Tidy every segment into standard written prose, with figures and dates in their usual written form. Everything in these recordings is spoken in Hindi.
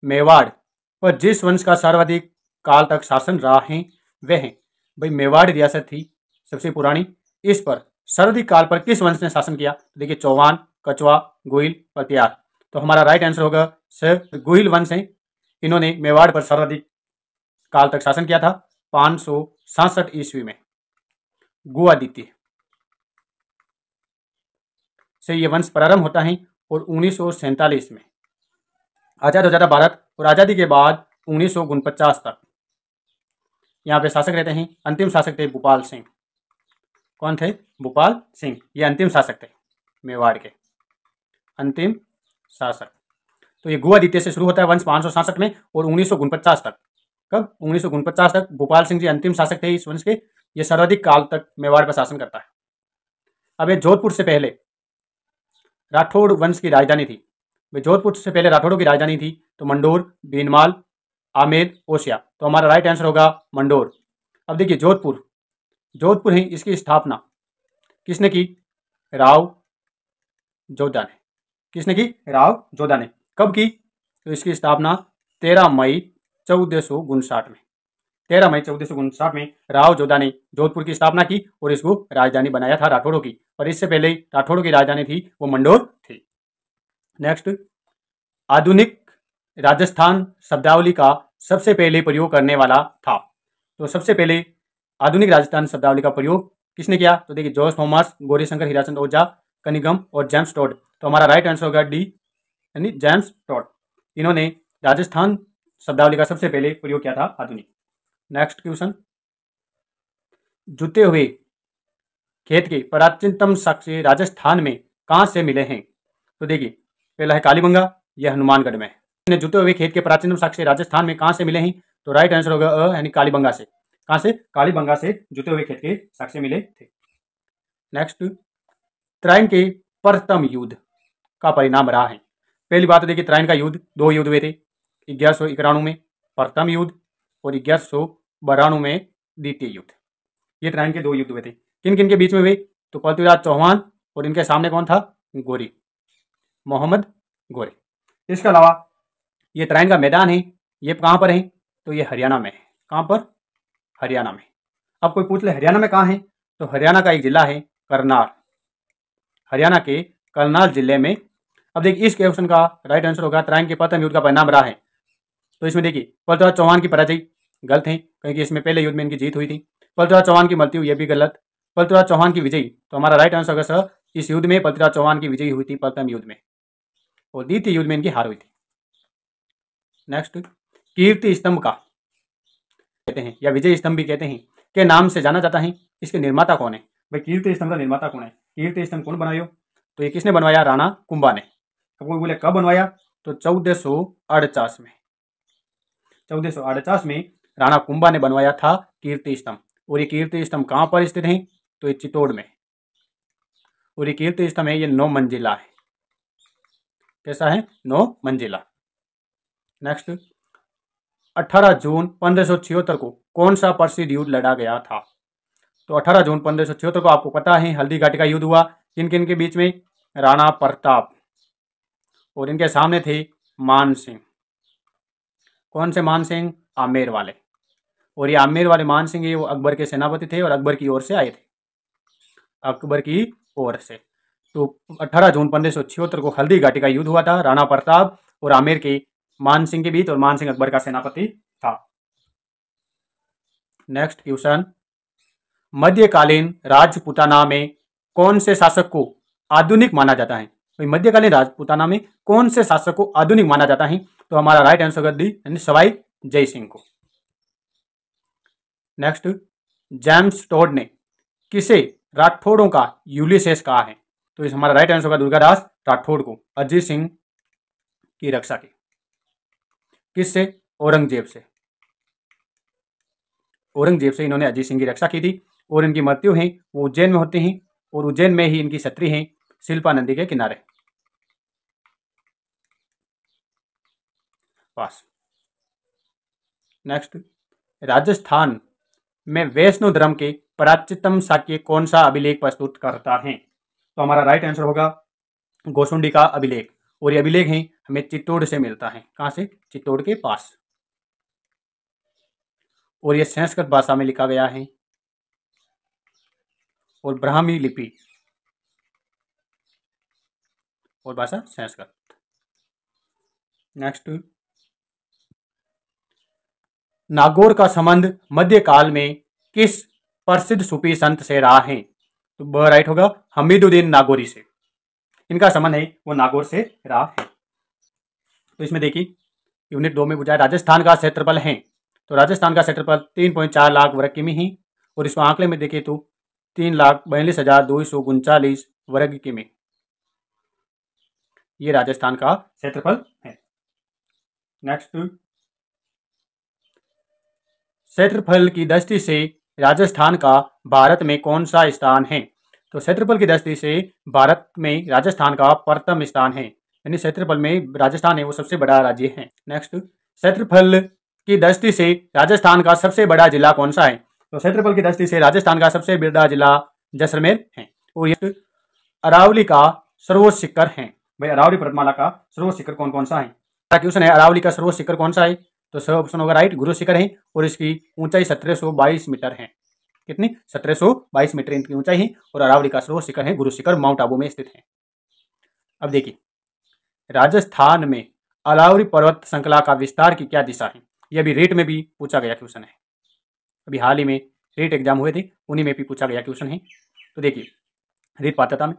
मेवाड़ पर जिस वंश का सर्वाधिक काल तक शासन रहा है वह है। भाई मेवाड़ रियासत थी सबसे पुरानी, इस पर सर्वाधिक काल पर किस वंश ने शासन किया? तो देखिए चौहान, कछवा, गोहिल, पटियार। तो हमारा राइट आंसर होगा सर गोहिल वंश है। इन्होंने मेवाड़ पर सर्वाधिक काल तक शासन किया था 567 ईस्वी में। गुआदित्य से ये वंश प्रारंभ होता है और 1947 में आज़ाद हो जाता भारत, और आज़ादी के बाद 1949 तक यहाँ पे शासक रहते हैं। अंतिम शासक थे भूपाल सिंह। कौन थे? भूपाल सिंह। ये अंतिम शासक थे मेवाड़ के, अंतिम शासक। तो ये गुआदित्य से शुरू होता है वंश 567 में और 1949 तक। कब? 1949 तक भूपाल सिंह जी अंतिम शासक थे इस वंश के। ये सर्वाधिक काल तक मेवाड़ पर शासन करता है। अब ये जोधपुर से पहले राठौड़ वंश की राजधानी थी। जोधपुर से पहले राठौड़ों की राजधानी थी तो मंडोर, भीनमाल, आमेर, ओसिया। तो हमारा राइट आंसर होगा मंडोर। अब देखिए जोधपुर है, इसकी स्थापना किसने की? राव जोधा ने। किसने की? राव जोधा ने। कब की? तो इसकी स्थापना 13 मई 1459 में। 13 मई 1459 में राव जोधा ने जोधपुर की स्थापना की और इसको राजधानी बनाया था राठौड़ों की। पर इससे पहले राठौड़ों की राजधानी थी वो मंडोर थी। नेक्स्ट, आधुनिक राजस्थान शब्दावली का सबसे पहले प्रयोग करने वाला था। तो सबसे पहले आधुनिक राजस्थान शब्दावली का प्रयोग किसने किया? तो देखिए जॉर्ज थॉमस, गौरीशंकर हीराचंद ओझा, कनिगम और जेम्स टॉड। तो हमारा राइट आंसर होगा डी, यानी जेम्स टॉड। इन्होंने राजस्थान शब्दावली का सबसे पहले प्रयोग किया था आधुनिक। नेक्स्ट क्वेश्चन, जुते हुए खेत के प्राचीनतम साक्ष्य राजस्थान में कहाँ से मिले हैं? तो देखिए पहला है कालीबंगा, यह हनुमानगढ़ में है। जुते हुए खेत के प्राचीनतम साक्ष्य राजस्थान में कहाँ से मिले हैं? तो राइट आंसर होगा अ, यानी कालीबंगा से। कहाँ से? कालीबंगा से जुते हुए खेत के साक्ष्य मिले थे। नेक्स्ट, त्राइन के प्रथम युद्ध का परिणाम रहा है। पहली बात तो देखिए त्राइन का युद्ध, 2 युद्ध हुए थे। 1191 में प्रथम युद्ध और 1192 में द्वितीय युद्ध। ये त्राइन के 2 युद्ध हुए थे। किन किन के बीच में हुए? तो पृथ्वीराज चौहान और इनके सामने कौन था? गोरी, मोहम्मद गोरी। इसके अलावा ये त्राइन का मैदान है, ये कहाँ पर है? तो ये हरियाणा में है। कहाँ पर? हरियाणा में। अब कोई पूछ ले हरियाणा में कहाँ है? तो हरियाणा का एक जिला है करनाल, हरियाणा के करनाल जिले में। अब देखिए इस क्वेश्चन का राइट आंसर होगा त्राइन के प्रथम युद्ध का परिणाम रहा है। तो इसमें देखिए पृथ्वीराज चौहान की पराजय गलत है, क्योंकि इसमें पहले युद्ध में इनकी जीत हुई थी। पृथ्वीराज चौहान की मृत्यु, ये भी गलत। पृथ्वीराज चौहान की विजय, तो हमारा राइट आंसर होगा सर इस युद्ध में पृथ्वीराज चौहान की विजय हुई थी प्रथम युद्ध में, और द्वितीय युद्ध में इनकी हार हुई थी। नेक्स्ट, कीर्ति स्तंभ का कहते हैं या विजय स्तंभ भी कहते हैं के नाम से जाना जाता है, इसके निर्माता कौन है? भाई कीर्ति स्तंभ का निर्माता कौन है? कीर्ति स्तंभ कौन बनाया? तो ये किसने बनवाया? राणा कुंभा ने। अब कोई बोले कब बनवाया? तो 1448 में। 1448 में राणा कुंभा ने बनवाया था कीर्ति स्तंभ। और ये कीर्ति स्तंभ कहाँ पर स्थित है? तो ये चित्तौड़ में। और ये कीर्ति स्तंभ है, ये 9 मंजिला है। कैसा है? 9 मंजिला। नेक्स्ट, 18 जून 1576 को कौन सा प्रसिद्ध युद्ध लड़ा गया था? तो 18 जून 1576 को आपको पता है हल्दी घाटी का युद्ध हुआ। किन किन के बीच में? राणा प्रताप और इनके सामने थे मान सिंह। कौन से मान सिंह? आमेर वाले। और ये आमेर वाले मान सिंह ये वो अकबर के सेनापति थे और अकबर की ओर से आए थे, अकबर की ओर से। तो 18 जून 1576 को हल्दी घाटी का युद्ध हुआ था राणा प्रताप और आमेर के मान सिंह के बीच, और मान सिंह अकबर का सेनापति था। नेक्स्ट क्वेश्चन, मध्यकालीन राजपूताना में कौन से शासक को आधुनिक माना जाता है? तो मध्यकालीन राजपूताना में कौन से शासक को आधुनिक माना जाता है? तो हमारा राइट आंसर होगा डी, यानी सवाई जय सिंह को। नेक्स्ट, जेम्स टॉड ने किसे राठौड़ों का यूलिसेस कहा है? तो इस हमारा राइट आंसर होगा दुर्गादास राठौड़ को अजीत सिंह की रक्षा की। किससे? औरंगजेब से। औरंगजेब से इन्होंने अजीत सिंह की रक्षा की थी। और इनकी मृत्यु है वो उज्जैन में होती हैं, और उज्जैन में ही इनकी छत्री है शिल्पा नदी के किनारे। पास। नेक्स्ट, राजस्थान में वैष्णव धर्म के प्राचीनतम शाक्य कौन सा अभिलेख प्रस्तुत करता है? तो हमारा राइट आंसर होगा गोसुंडी का अभिलेख। और ये अभिलेख है हमें चित्तौड़ से मिलता है। कहाँ से? चित्तौड़ के पास। और ये संस्कृत भाषा में लिखा गया है और ब्राह्मी लिपि और भाषा संस्कृत। नेक्स्ट, नागौर का संबंध मध्यकाल में किस प्रसिद्ध सूफी संत से रहा है? तो ब राइट होगा, हमीदुद्दीन नागौरी से। इनका संबंध है वो नागौर से रहा है। तो इसमें देखिए यूनिट 2 में पूछा है राजस्थान का क्षेत्रफल है। तो राजस्थान का क्षेत्रफल 3.4 लाख वर्ग किमी है और इसको आंकड़े में देखें तो 3,42,239 वर्ग किमी ये राजस्थान का क्षेत्रफल है। नेक्स्ट, क्षेत्रफल की दृष्टि से राजस्थान का भारत में कौन सा स्थान है? तो क्षेत्रफल की दृष्टि से भारत में राजस्थान का प्रथम स्थान है, यानी क्षेत्रफल में राजस्थान है वो सबसे बड़ा राज्य है। नेक्स्ट, क्षेत्रफल की दृष्टि से राजस्थान का सबसे बड़ा जिला कौन सा है? तो क्षेत्रफल की दृष्टि से राजस्थान का सबसे बड़ा जिला जैसलमेर है और ये अरावली का सर्वोच्च शिखर है। भाई अरावली पर्वतमाला का सर्वोच्च शिखर कौन कौन सा है? क्वेश्चन है अरावली का सर्वोच्च शिखर कौन सा है? तो सही ऑप्शन होगा राइट, गुरु शिखर है और इसकी ऊंचाई 1722 मीटर है। कितनी? 1722 मीटर इनकी ऊंचाई है और अरावली का सर्वोच्च शिखर है गुरु शिखर, माउंट आबू में स्थित है। अब देखिए राजस्थान में अरावली पर्वत श्रृंखला का विस्तार की क्या दिशा है? यह भी रेट में भी पूछा गया क्वेश्चन है। अभी हाल ही में रेट एग्जाम हुए थे उन्हीं में भी पूछा गया क्वेश्चन है। तो देखिए रेट पात्रता में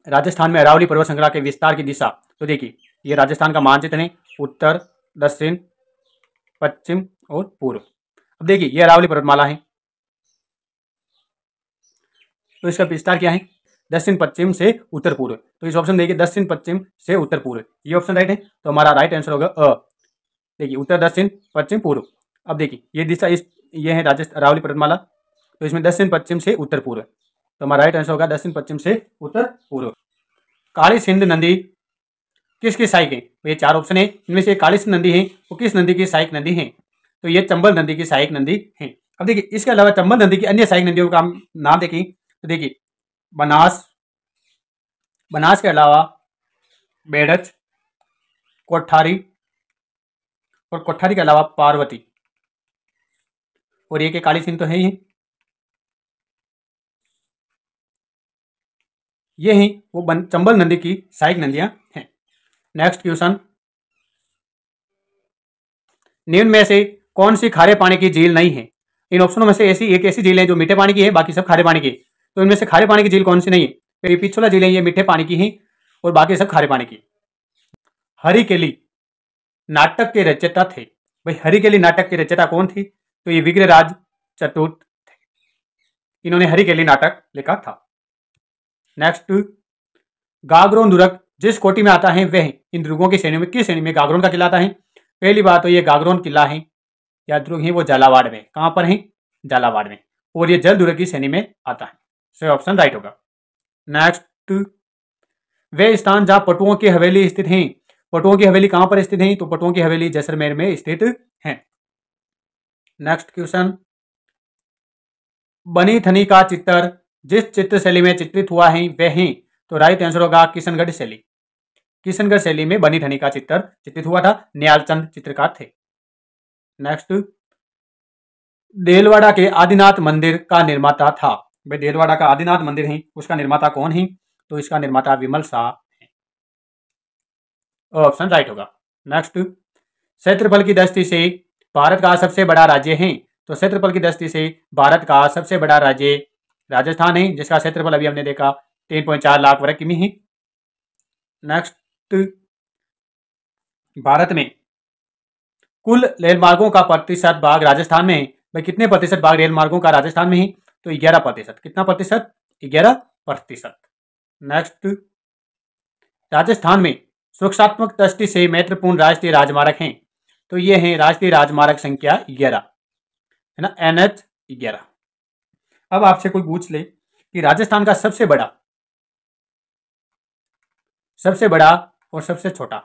राजस्थान में अरावली पर्वत श्रृंखला के विस्तार की दिशा, तो देखिए ये राजस्थान का मानचित्र है, उत्तर, दक्षिण, पश्चिम और पूर्व। अब देखिए ये अरावली पर्वतमाला है तो इसका विस्तार क्या है? दक्षिण पश्चिम से उत्तर पूर्व। तो इस ऑप्शन देखिए दक्षिण पश्चिम से उत्तर पूर्व, ये ऑप्शन राइट है। तो हमारा राइट आंसर होगा अ। देखिए उत्तर, दक्षिण, पश्चिम, पूर्व। अब देखिए ये दिशा ये है राजस्थान अरावली पर्वतमाला, तो इसमें दक्षिण पश्चिम से उत्तर पूर्व, तो हमारा राइट आंसर होगा दक्षिण पश्चिम से उत्तर पूर्व। काली सिंध नदी किसकी सहायक है? तो ये 4 ऑप्शन है, इनमें से काली सिंध नदी है वो किस नदी की सहायक नदी है? तो ये चंबल नदी की सहायक नदी है। अब देखिए इसके अलावा चंबल नदी की अन्य सहायक नदियों का नाम देखें तो देखिए बनास के अलावा बेड़च, कोठारी और कोठारी के अलावा पार्वती और ये के काली सिंध तो है ही, ये ही वो चंबल नदी की सहायक नदियां हैं। नेक्स्ट क्वेश्चन, निम्न में से कौन सी खारे पानी की झील नहीं है? इन ऑप्शनों में से एक ऐसी झील है जो मीठे पानी की है, बाकी सब खारे पानी की। तो इनमें से खारे पानी की झील कौन सी नहीं है? तो ये पिछोला झील है, ये मीठे पानी की है और बाकी सब खारे पानी की। हरिकेली नाटक के रचयिता थे। भाई हरिकेली नाटक के रचयिता कौन थी? तो ये विग्रहराज चतुर्थ थे, इन्होंने हरिकेली नाटक लिखा था। नेक्स्ट, गागरोन दुर्ग जिस कोटि में आता है वह इन दुर्गों की श्रेणी में किस श्रेणी में गागरोन का किला आता है? पहली बात तो ये गागरोन किला है या दुर्ग है वो झालावाड़ में। कहां पर है? झालावाड़ में, और ये जल दुर्ग की श्रेणी में आता है। सही ऑप्शन राइट होगा। नेक्स्ट, वे स्थान जहां पटुओं की हवेली स्थित है। पटुओं की हवेली कहां पर स्थित है? तो पटुओं की हवेली जैसलमेर में स्थित है। नेक्स्ट क्वेश्चन, बनी थनी का चित्र जिस चित्र शैली में चित्रित हुआ है वह है? तो राइट आंसर होगा किशनगढ़ शैली। किशनगढ़ शैली में बनी थनी का चित्र चित्रित हुआ था, न्यालचंद चित्रकार थे। नेक्स्ट, देलवाड़ा के आदिनाथ मंदिर का निर्माता था। भाई देलवाड़ा का आदिनाथ मंदिर है उसका निर्माता कौन है? तो इसका निर्माता विमल शाह है। ऑप्शन राइट होगा। नेक्स्ट, क्षेत्रफल की दृष्टि से भारत का सबसे बड़ा राज्य है। तो क्षेत्रफल की दृष्टि से भारत का सबसे बड़ा राज्य राजस्थान है, जिसका क्षेत्रफल अभी हमने देखा 3.4 लाख वर्ग किमी है। नेक्स्ट, भारत में कुल रेल मार्गों का प्रतिशत भाग राजस्थान में है। भाई कितने प्रतिशत भाग रेल मार्गों का राजस्थान में है? तो 11%। कितना प्रतिशत? 11%। नेक्स्ट, राजस्थान में सुरक्षात्मक दृष्टि से महत्वपूर्ण राष्ट्रीय राजमार्ग हैं। तो ये है राष्ट्रीय राजमार्ग संख्या 11, है ना, NH 11। अब आपसे कोई पूछ ले कि राजस्थान का सबसे बड़ा और सबसे छोटा,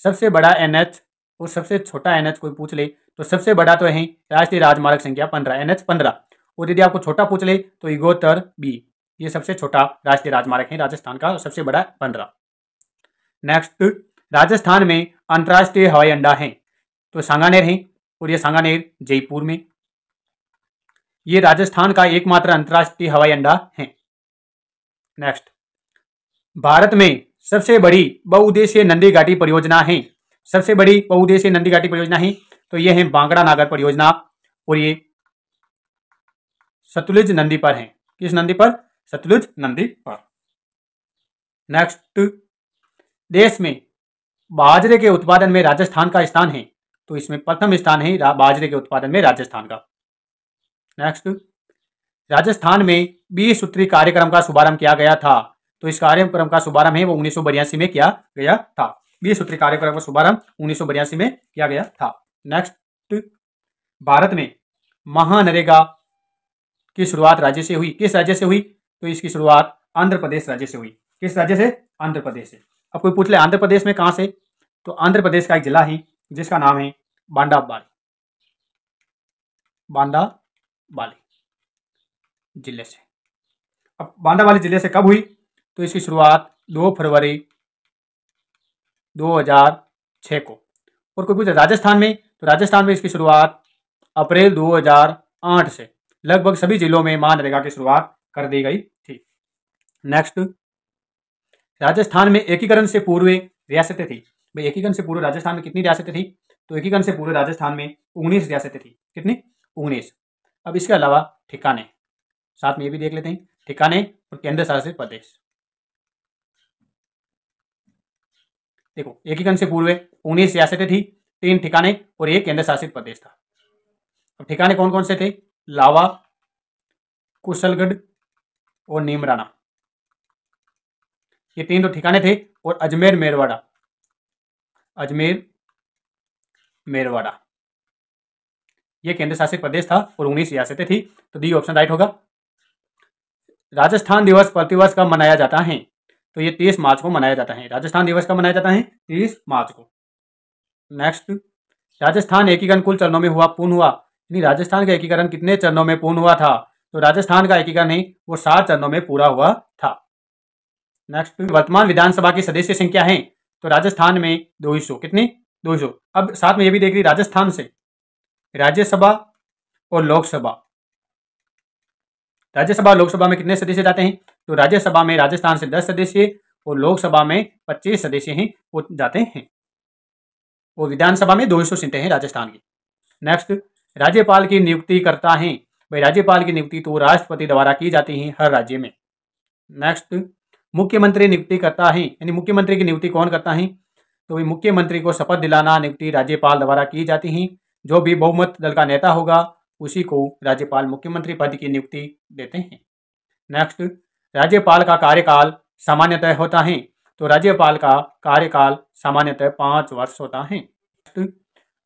सबसे बड़ा NH और सबसे छोटा NH कोई पूछ ले तो सबसे बड़ा तो है राष्ट्रीय राजमार्ग संख्या 15, NH 15, और यदि आपको छोटा पूछ ले तो इगोतर B, ये सबसे छोटा राष्ट्रीय राजमार्ग है राजस्थान का, सबसे बड़ा 15। नेक्स्ट, राजस्थान में अंतर्राष्ट्रीय हवाई अड्डा है? तो सांगानेर है, और ये सांगानेर जयपुर में। ये राजस्थान का एकमात्र अंतर्राष्ट्रीय हवाई अड्डा है। नेक्स्ट, भारत में सबसे बड़ी बहुउद्देशीय नंदी घाटी परियोजना है? सबसे बड़ी बहुउद्देशीय नंदी घाटी परियोजना है तो ये है बांगड़ा नागर परियोजना, और ये सतलुज नदी पर है। किस नदी पर? सतलुज नदी पर। नेक्स्ट, देश में बाजरे के उत्पादन में राजस्थान का स्थान है? तो इसमें प्रथम स्थान है बाजरे के उत्पादन में राजस्थान का। नेक्स्ट, राजस्थान में 20 सूत्री कार्यक्रम का शुभारंभ किया गया था? तो इस कार्यक्रम का शुभारंभ है वो 1982 में किया गया था। 20 सूत्री कार्यक्रम का शुभारंभ 1982 में किया गया था। नेक्स्ट, भारत में महानरेगा की शुरुआत राज्य से हुई? किस राज्य से हुई? तो इसकी शुरुआत आंध्र प्रदेश राज्य से हुई। किस राज्य से? आंध्र प्रदेश से। अब कोई पूछ ले आंध्र प्रदेश में कहां से? तो आंध्र प्रदेश का एक जिला है जिसका नाम है बांडाबाली। बांडाबाली जिले से। अब बांडाबाली जिले से कब हुई? तो इसकी शुरुआत 2 फरवरी 2006 को। और कोई पूछे राजस्थान में? तो राजस्थान में इसकी शुरुआत अप्रैल 2008 से लगभग सभी जिलों में मनरेगा की शुरुआत कर दी गई थी। नेक्स्ट, राजस्थान में एकीकरण से पूर्व रियासतें थी? भाई एकीकरण से पूर्व राजस्थान में कितनी रियासतें थी? तो एकीकरण से पूर्व राजस्थान में 19 रियासतें थी। कितनी? 19। अब इसके अलावा ठिकाने साथ में ये भी देख लेते हैं, ठिकाने और केंद्र शासित प्रदेश। देखो एकीकरण से पूर्व 19 रियासतें थी, 3 ठिकाने और 1 केंद्र शासित प्रदेश था। अब ठिकाने कौन कौन से थे? लावा, कुशलगढ़ और नीमराना, ये 3 तो ठिकाने थे। और अजमेर मेरवाड़ा, अजमेर मेरवाड़ा ये केंद्र शासित प्रदेश था और 19 रियासतें थी। तो डी ऑप्शन राइट होगा। राजस्थान दिवस प्रतिवर्ष कब मनाया जाता है? तो ये 30 मार्च को मनाया जाता है। राजस्थान दिवस कब मनाया जाता है? 30 मार्च को। नेक्स्ट, राजस्थान एकीकरण कुल चरणों में पूर्ण हुआ? यानी राजस्थान का एकीकरण कितने चरणों में पूर्ण हुआ था? तो राजस्थान का एकीकरण है वो 7 चरणों में पूरा हुआ था। नेक्स्ट, वर्तमान विधानसभा की सदस्य संख्या है? तो राजस्थान में 200। कितनी? 200। अब साथ में ये भी देख ली राजस्थान से राज्यसभा और लोकसभा, राज्यसभा और लोकसभा में कितने सदस्य जाते हैं? तो राज्यसभा में राजस्थान से 10 सदस्य और लोकसभा में 25 सदस्य हैं वो जाते हैं, और विधानसभा में 200 सीटें हैं राजस्थान की। नेक्स्ट, राज्यपाल की नियुक्ति करता है? भाई राज्यपाल की नियुक्ति तो राष्ट्रपति द्वारा की जाती है हर राज्य में। नेक्स्ट, मुख्यमंत्री नियुक्ति करता है? यानी मुख्यमंत्री की नियुक्ति कौन करता है? तो मुख्यमंत्री को शपथ दिलाना नियुक्ति राज्यपाल द्वारा की जाती है। जो भी बहुमत दल का नेता होगा उसी को राज्यपाल मुख्यमंत्री पद की नियुक्ति देते हैं। नेक्स्ट, राज्यपाल का कार्यकाल सामान्यतः होता है? तो राज्यपाल का कार्यकाल सामान्यतः 5 वर्ष होता है।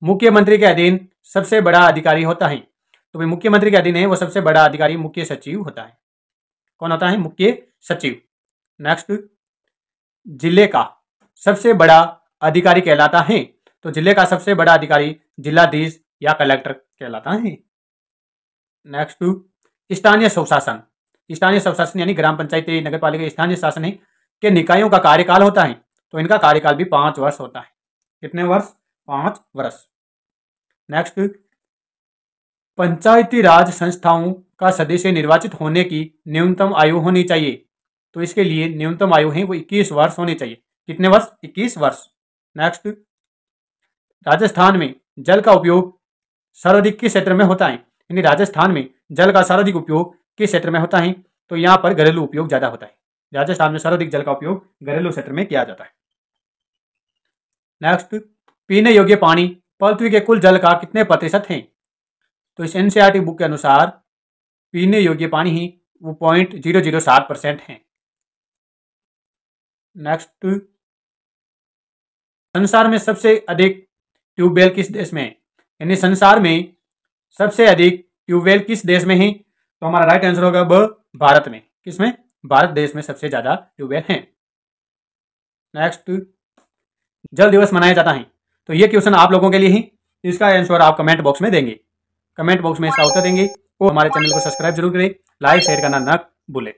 मुख्यमंत्री के अधीन सबसे बड़ा अधिकारी होता है? तो भाई मुख्यमंत्री के अधीन है वो सबसे बड़ा अधिकारी मुख्य सचिव होता है। कौन होता है? मुख्य सचिव। नेक्स्ट, जिले का सबसे बड़ा अधिकारी कहलाता है? तो जिले का सबसे बड़ा अधिकारी जिलाधीश या कलेक्टर कहलाता है। नेक्स्ट, स्थानीय स्वशासन, स्थानीय स्वशासन यानी ग्राम पंचायती नगर पालिका स्थानीय शासन है के निकायों का कार्यकाल होता है? तो इनका कार्यकाल भी 5 वर्ष होता है। कितने वर्ष? 5 वर्ष। नेक्स्ट, पंचायती राज संस्थाओं का सदस्य निर्वाचित होने की न्यूनतम आयु होनी चाहिए? तो इसके लिए न्यूनतम आयु है वो 21 वर्ष होनी चाहिए। कितने वर्ष? 21 वर्ष। नेक्स्ट, राजस्थान में जल का उपयोग सर्वाधिक किस क्षेत्र में होता है? यानी राजस्थान में जल का सर्वाधिक उपयोग किस क्षेत्र में होता है? तो यहाँ पर घरेलू उपयोग ज्यादा होता है। राजस्थान में सर्वाधिक जल का उपयोग घरेलू क्षेत्र में किया जाता है। नेक्स्ट, पीने योग्य पानी पृथ्वी के कुल जल का कितने प्रतिशत है? तो इस एनसीईआरटी बुक के अनुसार पीने योग्य पानी ही वो 0.007% है। नेक्स्ट, संसार में सबसे अधिक ट्यूबवेल किस देश में है? यानी संसार में सबसे अधिक ट्यूबवेल किस देश में है? तो हमारा राइट आंसर होगा भारत में। किसमें? भारत देश में सबसे ज्यादा ट्यूबवेल हैं। नेक्स्ट, जल दिवस मनाया जाता है? तो ये क्वेश्चन आप लोगों के लिए ही, इसका आंसर आप कमेंट बॉक्स में देंगे। कमेंट बॉक्स में इसका उत्तर देंगे और हमारे चैनल को सब्सक्राइब जरूर करें, लाइक शेयर करना न भूलें।